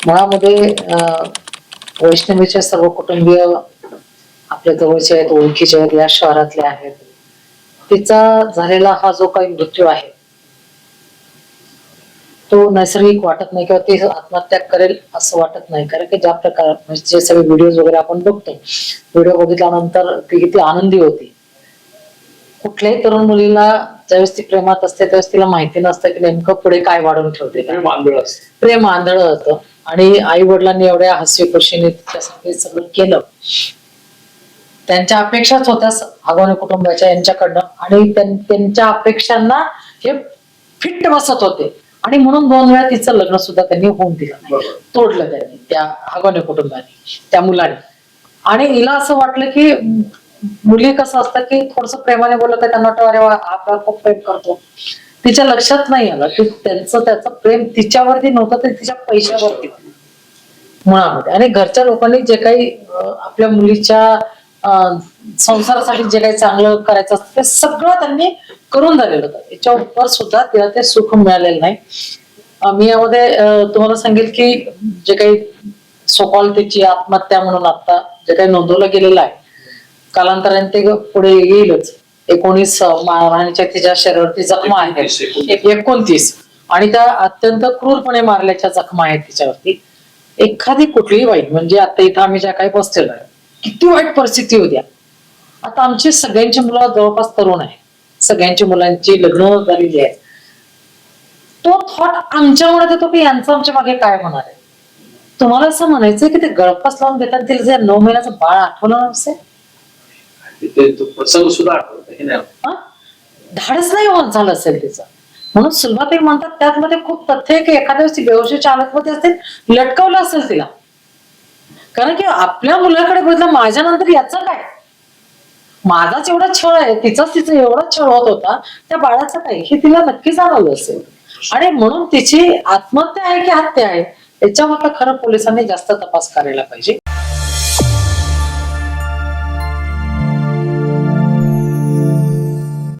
मुळामध्ये वैष्णवीचे सर्व कुटुंबीय आपल्या जवळचे आहेत, ओळखीचे आहेत, या शहरातले आहेत. तिचा झालेला हा जो काही मृत्यू आहे तो नैसर्गिक वाटत नाही किंवा ती आत्महत्या करेल असं वाटत नाही. कारण की ज्या प्रकार म्हणजे जे सगळे व्हिडिओ वगैरे आपण बघतो, व्हिडिओ बघितल्यानंतर ती किती आनंदी होती. कुठल्याही तरुण मुलीला ज्यावेळेस ती प्रेमात असते त्यावेळेस तिला माहिती नसतं की नेमकं पुढे काय वाढून ठेवते. प्रेम आंधळ होतं आणि आई वडिलांनी एवढ्या हास्य खुशीने तिच्यासाठी सगळं केलं. त्यांच्या अपेक्षाच होत्या अगोने कुटुंबाच्या यांच्याकडनं आणि त्यांच्या अपेक्षांना हे फिट बसत होते आणि म्हणून 2 वेळा तिचं लग्न सुद्धा त्यांनी होऊन दिलं नाही, तोडलं त्यांनी त्या अगोने कुटुंबाने, त्या मुलाने. आणि हिला असं वाटलं की मुली कसं असतं की थोडस प्रेमाने बोलत आहे त्यांना वाटतं अरे वा आपला खूप प्रेम करतो. तिच्या लक्षात नाही आलं की त्याचं प्रेम तिच्यावरती नव्हतं ते तिच्या पैशावरती मुळामध्ये. आणि घरच्या लोकांनी जे काही आपल्या मुलीच्या संसारासाठी जे काही चांगलं करायचं असतं ते सगळं त्यांनी करून झालेलं होतं. याच्या उपर सुद्धा तिला ते सुख मिळालेलं नाही. मी यामध्ये तुम्हाला सांगेल की जे काही सोकॉल त्याची आत्महत्या म्हणून आता जे काही नोंदवलं गेलेलं आहे, कालांतराने ते पुढे येईलच. 19 मारहाणीच्या तिच्या शरीरावरती जखमा आहेत, 29, आणि त्या अत्यंत क्रूरपणे मारल्याच्या जखमा आहेत तिच्यावरती. एखादी कुठलीही वाईट म्हणजे आता इथं आम्ही ज्या काही बसलेलो आहे, किती वाईट परिस्थिती होत्या. आता आमची सगळ्यांची मुलं जवळपास तरुण आहे, सगळ्यांची मुलांची लग्न झालेली आहे. तो थॉट आमच्यामुळे येतो की यांचं आमच्या मागे काय होणार आहे. तुम्हाला असं म्हणायचंय की ते गळफास लावून देतात तिला जे 9 महिन्याचं बाळ आठवलं नसेल, प्रसंग सुद्धा आठवत धाडच नाही होत झालं असेल तिचं. म्हणून सुलभाताई म्हणतात त्यामध्ये खूप तथ्य आहे की एखाद्या वेळेस बेहोशी हालतमध्ये असेल, लटकवलं असेल तिला. कारण की आपल्या मुलाकडे बघितलं माझ्या नंतर याचं काय, माझाच एवढा छळ आहे, तिचं एवढा छळ होत होता, त्या बाळाचं काय हे तिला नक्की जाणवलं असेल. आणि म्हणून तिची आत्महत्या आहे की हत्या आहे याच्यावर खरं पोलिसांनी जास्त तपास करायला पाहिजे.